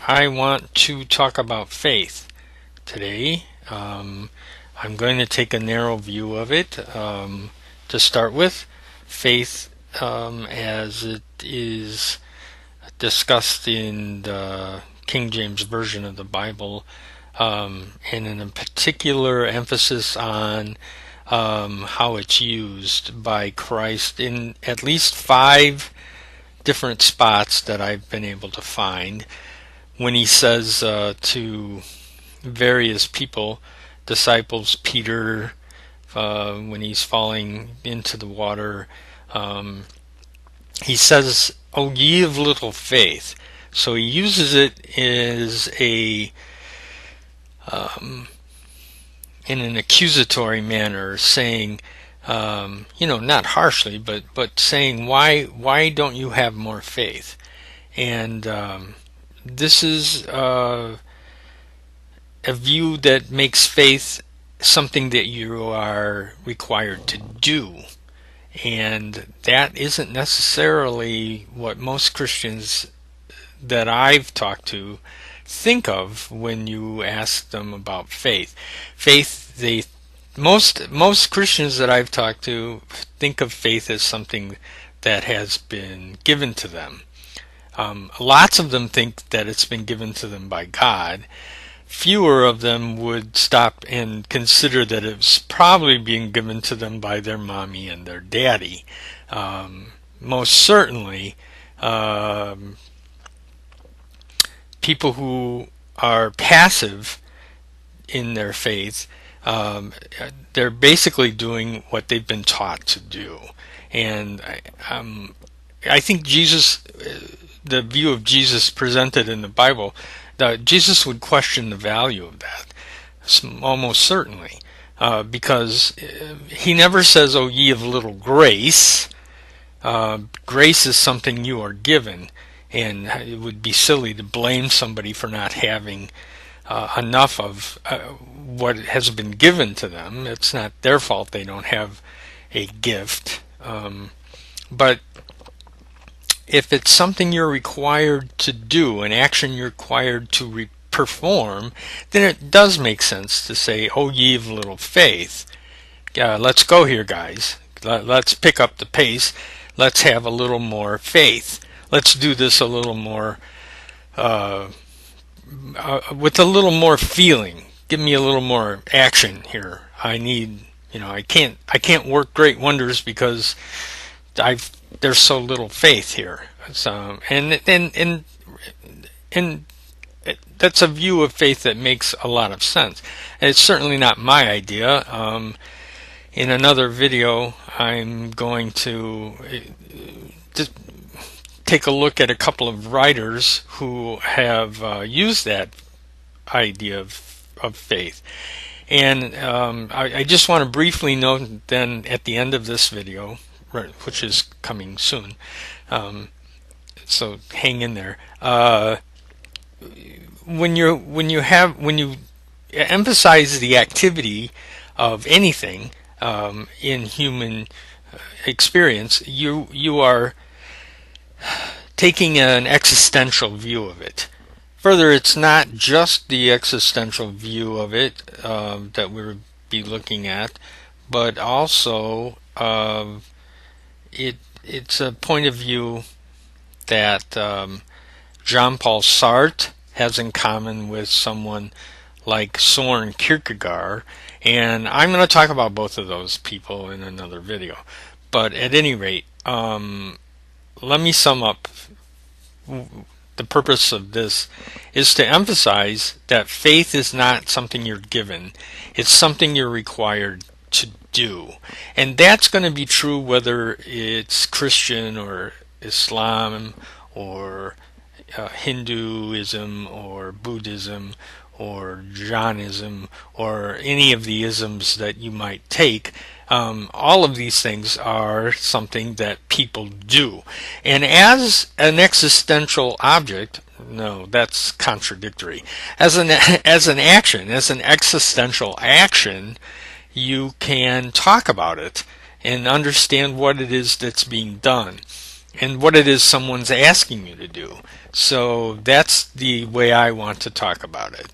I want to talk about faith today. I'm going to take a narrow view of it to start with. Faith, as it is discussed in the King James Version of the Bible, and in a particular emphasis on how it's used by Christ in at least 5 different spots that I've been able to find when he says to various people, disciples, Peter, when he's falling into the water, he says, "O ye of little faith." So he uses it as in an accusatory manner, saying, not harshly, but saying, why don't you have more faith? And this is a view that makes faith something that you are required to do. And that isn't necessarily what most Christians that I've talked to think of when you ask them about faith. Most Christians that I've talked to think of faith as something that has been given to them. Lots of them think that it's been given to them by God. Fewer of them would stop and consider that it's probably being given to them by their mommy and their daddy. Most certainly, people who are passive in their faith, they're basically doing what they've been taught to do. And I think the view of Jesus presented in the Bible, Jesus would question the value of that, almost certainly, because he never says, "Oh, ye of little grace." Grace is something you are given, and it would be silly to blame somebody for not having enough of what has been given to them. It's not their fault they don't have a gift. But if it's something you're required to do, an action you're required to perform, then it does make sense to say, "Oh, ye of little faith." Let's go here, guys. Let's pick up the pace. Let's have a little more faith. Let's do this a little more, with a little more feeling. Give me a little more action here. I need, I can't work great wonders because there's so little faith here. So, and that's a view of faith that makes a lot of sense. And it's certainly not my idea. In another video, I'm going to just take a look at a couple of writers who have used that idea of faith. And I just want to briefly note then at the end of this video, which is coming soon, so hang in there. When you emphasize the activity of anything in human experience, you are taking an existential view of it. Further, it's not just the existential view of it that we'll be looking at, but also it's a point of view that Jean-Paul Sartre has in common with someone like Soren Kierkegaard, and I'm going to talk about both of those people in another video. But at any rate, let me sum up. The purpose of this is to emphasize that faith is not something you're given. It's something you're required to do. And that's going to be true whether it's Christian or Islam or Hinduism or Buddhism or Jainism or any of the isms that you might take. All of these things are something that people do. And as an existential object, no, that's contradictory. As an action, as an existential action, you can talk about it and understand what it is that's being done. and what it is someone's asking you to do. So that's the way I want to talk about it.